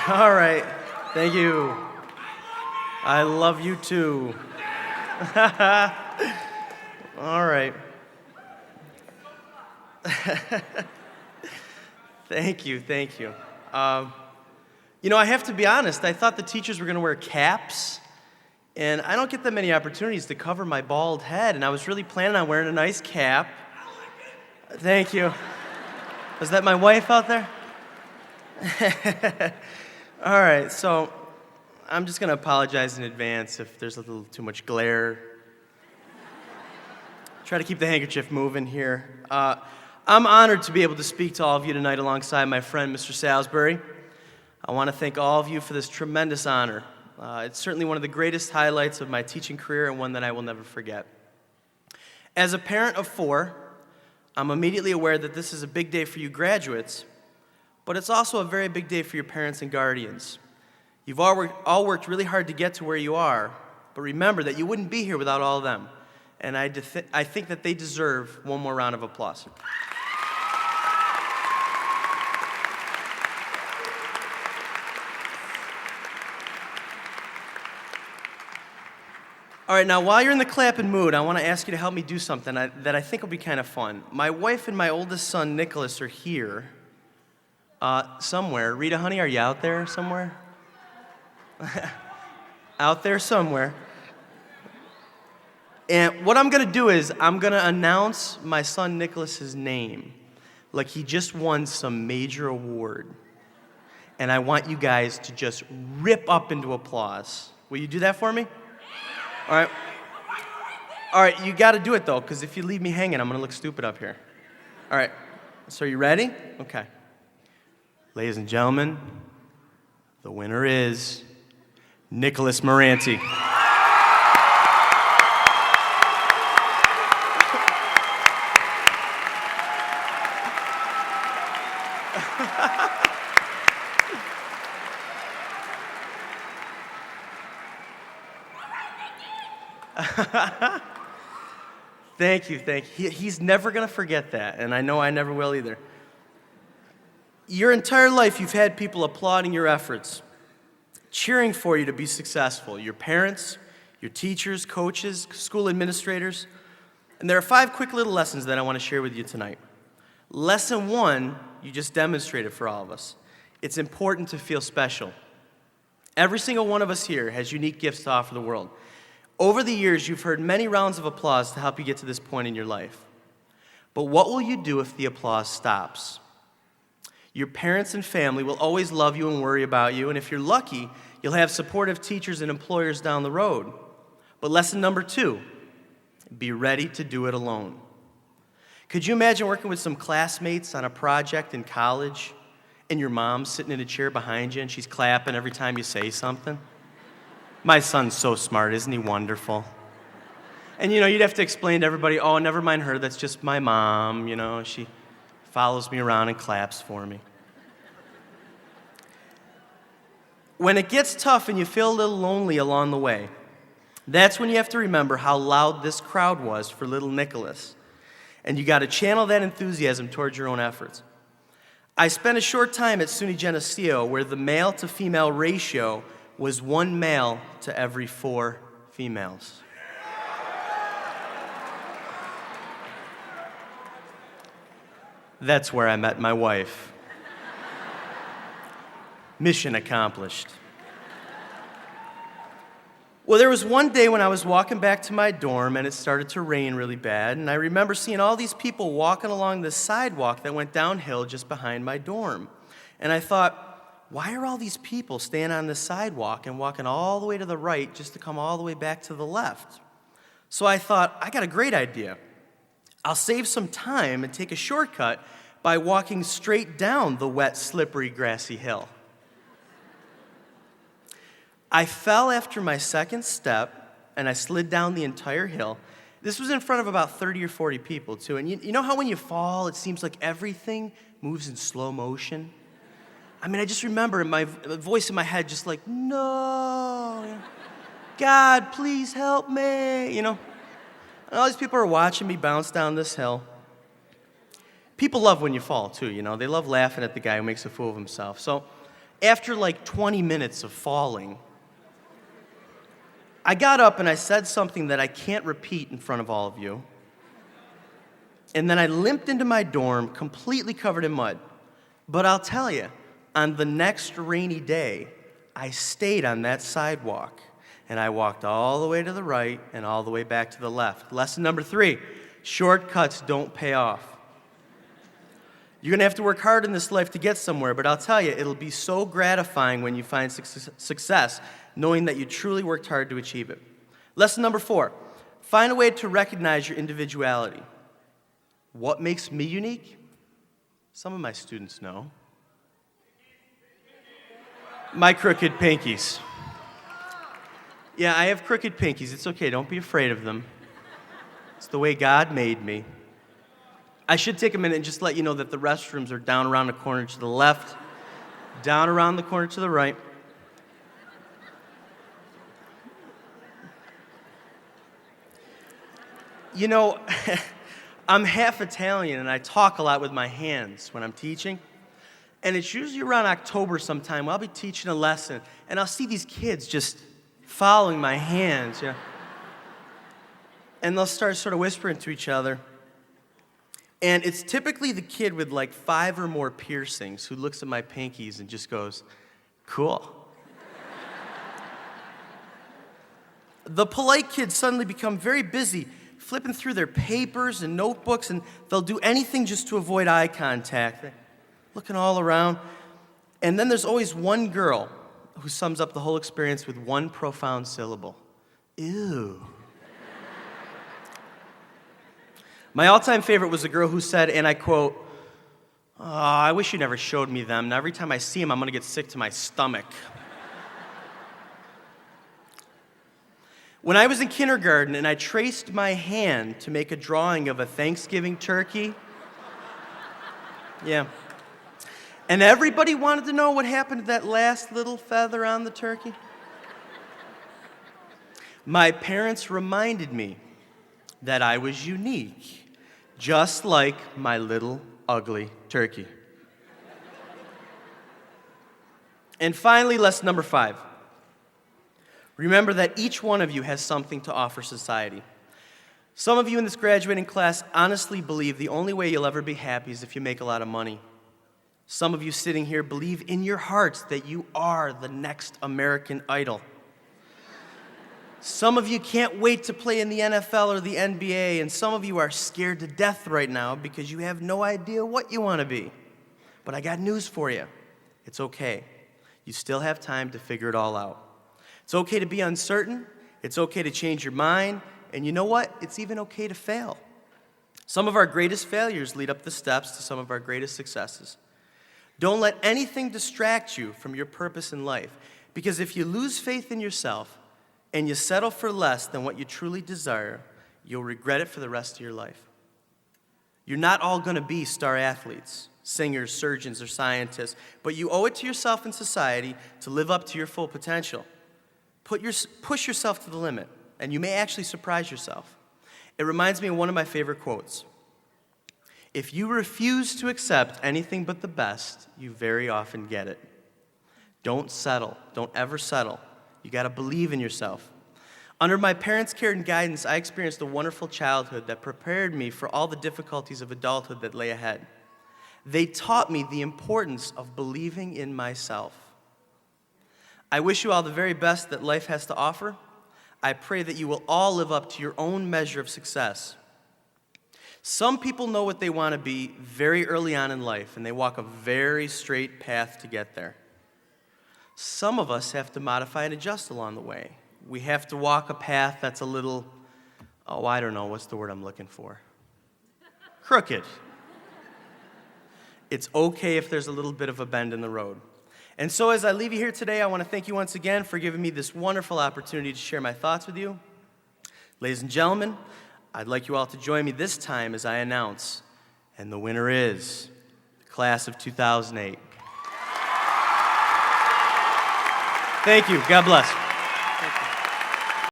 All right. Thank you. I love you too. All right. Thank you. I have to be honest. I thought the teachers were going to wear caps, and I don't get that many opportunities to cover my bald head, and I was really planning on wearing a nice cap. Thank you. Was that my wife out there? All right, so I'm just going to apologize in advance if there's a little too much glare. Try to keep the handkerchief moving here. I'm honored to be able to speak to all of you tonight alongside my friend, Mr. Salisbury. I want to thank all of you for this tremendous honor. It's certainly one of the greatest highlights of my teaching career and one that I will never forget. As a parent of 4, I'm immediately aware that this is a big day for you graduates, but it's also a very big day for your parents and guardians. You've all worked really hard to get to where you are, but remember that you wouldn't be here without all of them. And I think that they deserve one more round of applause. All right, now while you're in the clapping mood, I want to ask you to help me do something that I think will be kind of fun. My wife and my oldest son, Nicholas, are here somewhere. Rita, honey, are you out there somewhere? Out there somewhere. And what I'm going to do is I'm going to announce my son Nicholas's name like he just won some major award. And I want you guys to just rip up into applause. Will you do that for me? All right, you got to do it, though, because if you leave me hanging, I'm going to look stupid up here. All right, so are you ready? Okay. Ladies and gentlemen, the winner is Nicholas Merante. Thank you. He's never going to forget that, and I know I never will either. Your entire life, you've had people applauding your efforts, cheering for you to be successful. Your parents, your teachers, coaches, school administrators. And there are 5 quick little lessons that I want to share with you tonight. Lesson 1, you just demonstrated for all of us. It's important to feel special. Every single one of us here has unique gifts to offer the world. Over the years, you've heard many rounds of applause to help you get to this point in your life. But what will you do if the applause stops? Your parents and family will always love you and worry about you, and if you're lucky, you'll have supportive teachers and employers down the road. But lesson number 2, be ready to do it alone. Could you imagine working with some classmates on a project in college, and your mom's sitting in a chair behind you, and she's clapping every time you say something? My son's so smart, isn't he wonderful? And you'd have to explain to everybody, oh, never mind her, that's just my mom, she follows me around and claps for me. When it gets tough and you feel a little lonely along the way, that's when you have to remember how loud this crowd was for little Nicholas. And you got to channel that enthusiasm towards your own efforts. I spent a short time at SUNY Geneseo where the male to female ratio was 1 male to every 4 females. That's where I met my wife. Mission accomplished. Well, there was one day when I was walking back to my dorm and it started to rain really bad, and I remember seeing all these people walking along the sidewalk that went downhill just behind my dorm. And I thought, why are all these people staying on the sidewalk and walking all the way to the right just to come all the way back to the left? So I thought, I got a great idea. I'll save some time and take a shortcut by walking straight down the wet, slippery, grassy hill. I fell after my second step, and I slid down the entire hill. This was in front of about 30 or 40 people, too. And you know how when you fall, it seems like everything moves in slow motion? I mean, I just remember my voice in my head just like, no, God, please help me, And all these people are watching me bounce down this hill. People love when you fall, too, They love laughing at the guy who makes a fool of himself. So After like 20 minutes of falling, I got up and I said something that I can't repeat in front of all of you. And then I limped into my dorm completely covered in mud. But I'll tell you, on the next rainy day, I stayed on that sidewalk. And I walked all the way to the right and all the way back to the left. Lesson number 3, shortcuts don't pay off. You're going to have to work hard in this life to get somewhere, but I'll tell you, it'll be so gratifying when you find success, knowing that you truly worked hard to achieve it. Lesson number 4, find a way to recognize your individuality. What makes me unique? Some of my students know. My crooked pinkies. Yeah, I have crooked pinkies. It's okay. Don't be afraid of them. It's the way God made me. I should take a minute and just let you know that the restrooms are down around the corner to the left, down around the corner to the right. You know, I'm half Italian and I talk a lot with my hands when I'm teaching. And it's usually around October sometime. I'll be teaching a lesson and I'll see these kids just following my hands. Yeah. And they'll start sort of whispering to each other. And it's typically the kid with like 5 or more piercings who looks at my pinkies and just goes, cool. The polite kids suddenly become very busy flipping through their papers and notebooks, and they'll do anything just to avoid eye contact. They're looking all around. And then there's always one girl who sums up the whole experience with one profound syllable. Ew. My all-time favorite was a girl who said, and I quote, "Oh, I wish you never showed me them. Now every time I see them, I'm going to get sick to my stomach." When I was in kindergarten and I traced my hand to make a drawing of a Thanksgiving turkey, yeah, and everybody wanted to know what happened to that last little feather on the turkey, my parents reminded me that I was unique. Just like my little ugly turkey. And finally, lesson number 5. Remember that each one of you has something to offer society. Some of you in this graduating class honestly believe the only way you'll ever be happy is if you make a lot of money. Some of you sitting here believe in your hearts that you are the next American Idol. Some of you can't wait to play in the NFL or the NBA, and some of you are scared to death right now because you have no idea what you want to be. But I got news for you. It's okay. You still have time to figure it all out. It's okay to be uncertain. It's okay to change your mind. And you know what? It's even okay to fail. Some of our greatest failures lead up the steps to some of our greatest successes. Don't let anything distract you from your purpose in life, because if you lose faith in yourself, and you settle for less than what you truly desire, you'll regret it for the rest of your life. You're not all going to be star athletes, singers, surgeons, or scientists, but you owe it to yourself and society to live up to your full potential. Push yourself to the limit, and you may actually surprise yourself. It reminds me of one of my favorite quotes. If you refuse to accept anything but the best, you very often get it. Don't settle. Don't ever settle. You got to believe in yourself. Under my parents' care and guidance, I experienced a wonderful childhood that prepared me for all the difficulties of adulthood that lay ahead. They taught me the importance of believing in myself. I wish you all the very best that life has to offer. I pray that you will all live up to your own measure of success. Some people know what they want to be very early on in life, and they walk a very straight path to get there. Some of us have to modify and adjust along the way. We have to walk a path that's a little, I don't know, what's the word I'm looking for? Crooked. It's okay if there's a little bit of a bend in the road. And so as I leave you here today, I want to thank you once again for giving me this wonderful opportunity to share my thoughts with you. Ladies and gentlemen, I'd like you all to join me this time as I announce, and the winner is the class of 2008. Thank you. God bless.